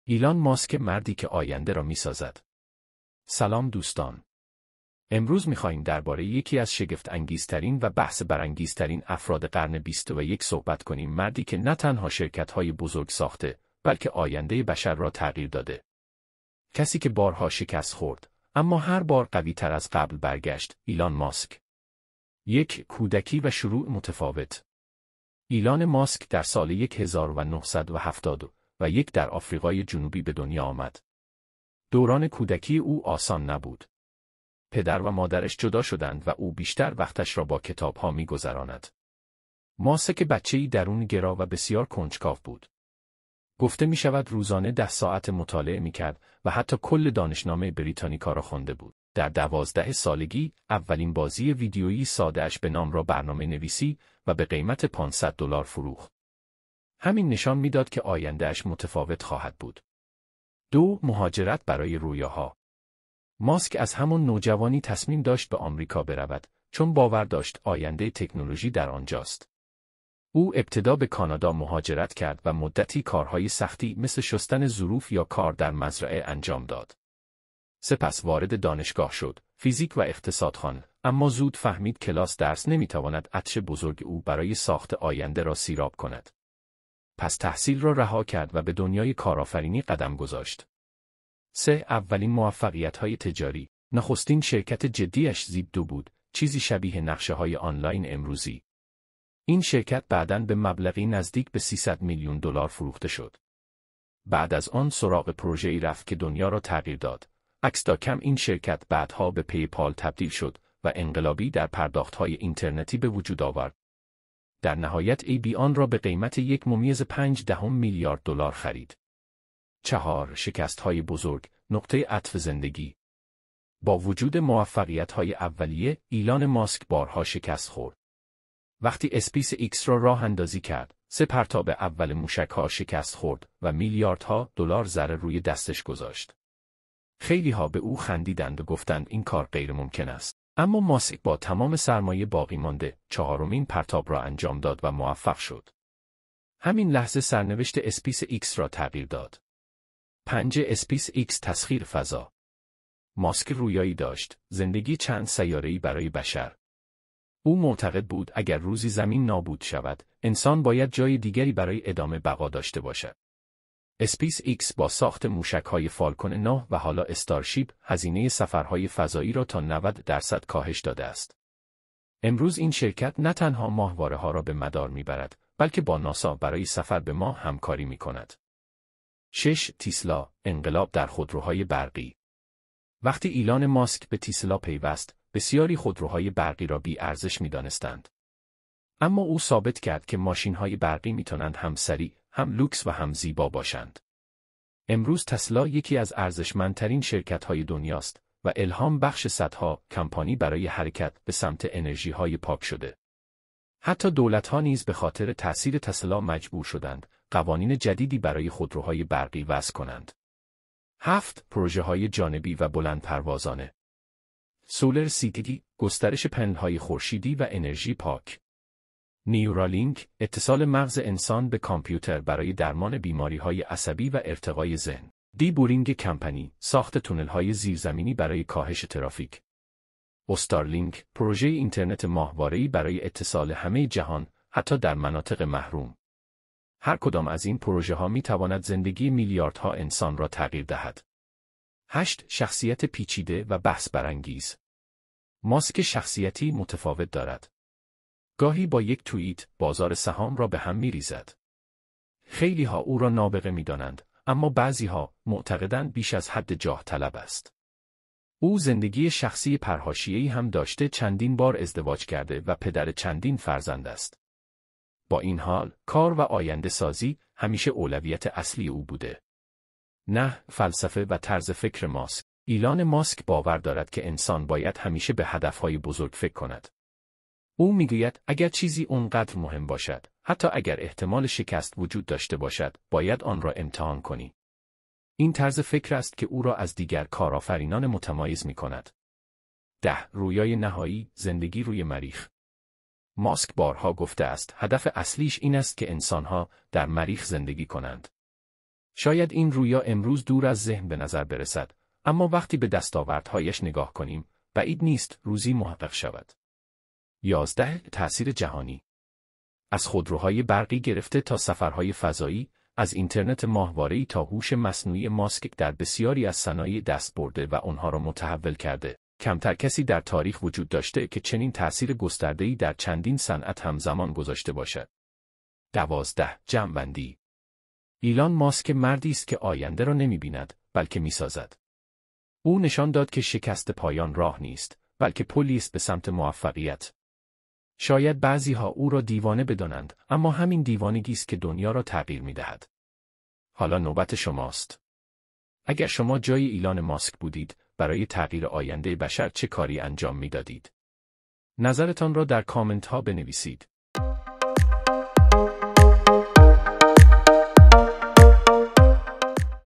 ایلان ماسک، مردی که آینده را می‌سازد. سلام دوستان. امروز می‌خوایم درباره یکی از شگفت‌انگیزترین و بحث برانگیزترین افراد قرن 21 صحبت کنیم، مردی که نه تنها شرکت‌های بزرگ ساخته، بلکه آینده بشر را تغییر داده. کسی که بارها شکست خورد، اما هر بار قوی‌تر از قبل برگشت. ایلان ماسک. یک کودکی و شروع متفاوت. ایلان ماسک در سال 1971 در آفریقای جنوبی به دنیا آمد. دوران کودکی او آسان نبود. پدر و مادرش جدا شدند و او بیشتر وقتش را با کتاب‌ها می‌گذراند. ماسک بچه‌ای درونگرا و بسیار کنجکاو بود. گفته می‌شود روزانه 10 ساعت مطالعه می‌کرد و حتی کل دانشنامه بریتانیکا را خوانده بود. در 12 سالگی اولین بازی ویدیویی ساده‌اش به نام را برنامه‌نویسی و به قیمت $500 فروخت. همین نشان می‌داد که آینده‌اش متفاوت خواهد بود. 2. مهاجرت برای رویاها. ماسک از همان نوجوانی تصمیم داشت به آمریکا برود، چون باور داشت آینده تکنولوژی در آنجاست. او ابتدا به کانادا مهاجرت کرد و مدتی کارهای سختی مثل شستن ظروف یا کار در مزرعه انجام داد. سپس وارد دانشگاه شد، فیزیک و اقتصاد خواند، اما زود فهمید کلاس درس نمیتواند آتش بزرگ او برای ساخت آینده را سیراب کند. پس تحصیل را رها کرد و به دنیای کارآفرینی قدم گذاشت. 3. اولین موفقیت‌های تجاری. نخستین شرکت جدیش زیب2 بود، چیزی شبیه نقشه‌های آنلاین امروزی. این شرکت بعداً به مبلغی نزدیک به $300 میلیون فروخته شد. بعد از آن سراغ پروژه‌ای رفت که دنیا را تغییر داد. اکسداکم. این شرکت بعدها به پیپال تبدیل شد و انقلابی در پرداخت‌های اینترنتی به وجود آورد. در نهایت ای آن را به قیمت $1.5 میلیارد خرید. 4. شکست‌های بزرگ، نقطه عطف زندگی. با وجود موفقیت‌های اولیه، ایلان ماسک بارها شکست خورد. وقتی اسپیس ایکس را راه اندازی کرد، 3 پرتاب اول موشک‌ها شکست خورد و میلیاردها دلار ضرر روی دستش گذاشت. خیلی‌ها به او خندیدند و گفتند این کار غیر ممکن است. اما ماسک با تمام سرمایه باقی مانده، 4مین پرتاب را انجام داد و موفق شد. همین لحظه سرنوشت اسپیس ایکس را تغییر داد. 5. اسپیس ایکس تسخیر فضا. ماسک رویایی داشت، زندگی چند سیاره‌ای برای بشر. او معتقد بود اگر روزی زمین نابود شود، انسان باید جای دیگری برای ادامه بقا داشته باشد. اسپیس ایکس با ساخت موشک‌های فالکون 9 و حالا استارشیپ هزینه سفرهای فضایی را تا 90% کاهش داده است. امروز این شرکت نه تنها ماهواره‌ها را به مدار می‌برد، بلکه با ناسا برای سفر به ماه همکاری می‌کند. 6. تسلا، انقلاب در خودروهای برقی. وقتی ایلان ماسک به تسلا پیوست، بسیاری خودروهای برقی را بی‌ارزش می‌دانستند. اما او ثابت کرد که ماشین‌های برقی می‌توانند هم سریع، هم لوکس و هم زیبا باشند. امروز تسلا یکی از ارزشمندترین شرکت‌های دنیاست و الهام بخش صدها کمپانی برای حرکت به سمت انرژی‌های پاک شده. حتی دولت‌ها نیز به خاطر تأثیر تسلا مجبور شدند قوانین جدیدی برای خودروهای برقی وضع کنند. 7. پروژه‌های جانبی و بلندپروازانه. سولر سیتی، گسترش پنل‌های خورشیدی و انرژی پاک. نیورالینک، اتصال مغز انسان به کامپیوتر برای درمان بیماری‌های عصبی و ارتقای ذهن. دی بورینگ کمپانی، ساخت تونل‌های زیرزمینی برای کاهش ترافیک. استارلینک، پروژه اینترنت ماهواره‌ای برای اتصال همه جهان، حتی در مناطق محروم. هر کدام از این پروژه‌ها می‌تواند زندگی میلیاردها انسان را تغییر دهد. 8. شخصیت پیچیده و بحث برانگیز. ماسک شخصیتی متفاوت دارد. گاهی با یک توییت بازار سهام را به هم می‌ریزد. خیلی‌ها او را نابغه می‌دانند، اما بعضی‌ها معتقدند بیش از حد جاه طلب است. او زندگی شخصی پرحاشیه‌ای هم داشته، چندین بار ازدواج کرده و پدر چندین فرزند است. با این حال، کار و آینده سازی همیشه اولویت اصلی او بوده. نه، فلسفه و طرز فکر ماسک. ایلان ماسک باور دارد که انسان باید همیشه به هدفهای بزرگ فکر کند. او میگوید اگر چیزی اونقدر مهم باشد، حتی اگر احتمال شکست وجود داشته باشد، باید آن را امتحان کنی. این طرز فکر است که او را از دیگر کارآفرینان متمایز می‌کند. 10. رویای نهایی، زندگی روی مریخ. ماسک بارها گفته است هدف اصلیش این است که انسان‌ها در مریخ زندگی کنند. شاید این رویا امروز دور از ذهن به نظر برسد، اما وقتی به دستاوردهایش نگاه کنیم، بعید نیست روزی محقق شود. 11. تأثیر جهانی. از خودروهای برقی گرفته تا سفرهای فضایی، از اینترنت ماهواره‌ای تا هوش مصنوعی ماسک در بسیاری از صنایع دست برده و آنها را متحول کرده. کمتر کسی در تاریخ وجود داشته که چنین تأثیر گسترده‌ای در چندین صنعت همزمان گذاشته باشد. 12. جمع‌بندی. ایلان ماسک مردی است که آینده را نمی‌بیند، بلکه می‌سازد. او نشان داد که شکست پایان راه نیست، بلکه پلی است به سمت موفقیت. شاید بعضی‌ها او را دیوانه بدانند، اما همین دیوانگی است که دنیا را تغییر می‌دهد. حالا نوبت شماست. اگر شما جای ایلان ماسک بودید، برای تغییر آینده بشر چه کاری انجام می‌دادید؟ نظرتان را در کامنت‌ها بنویسید.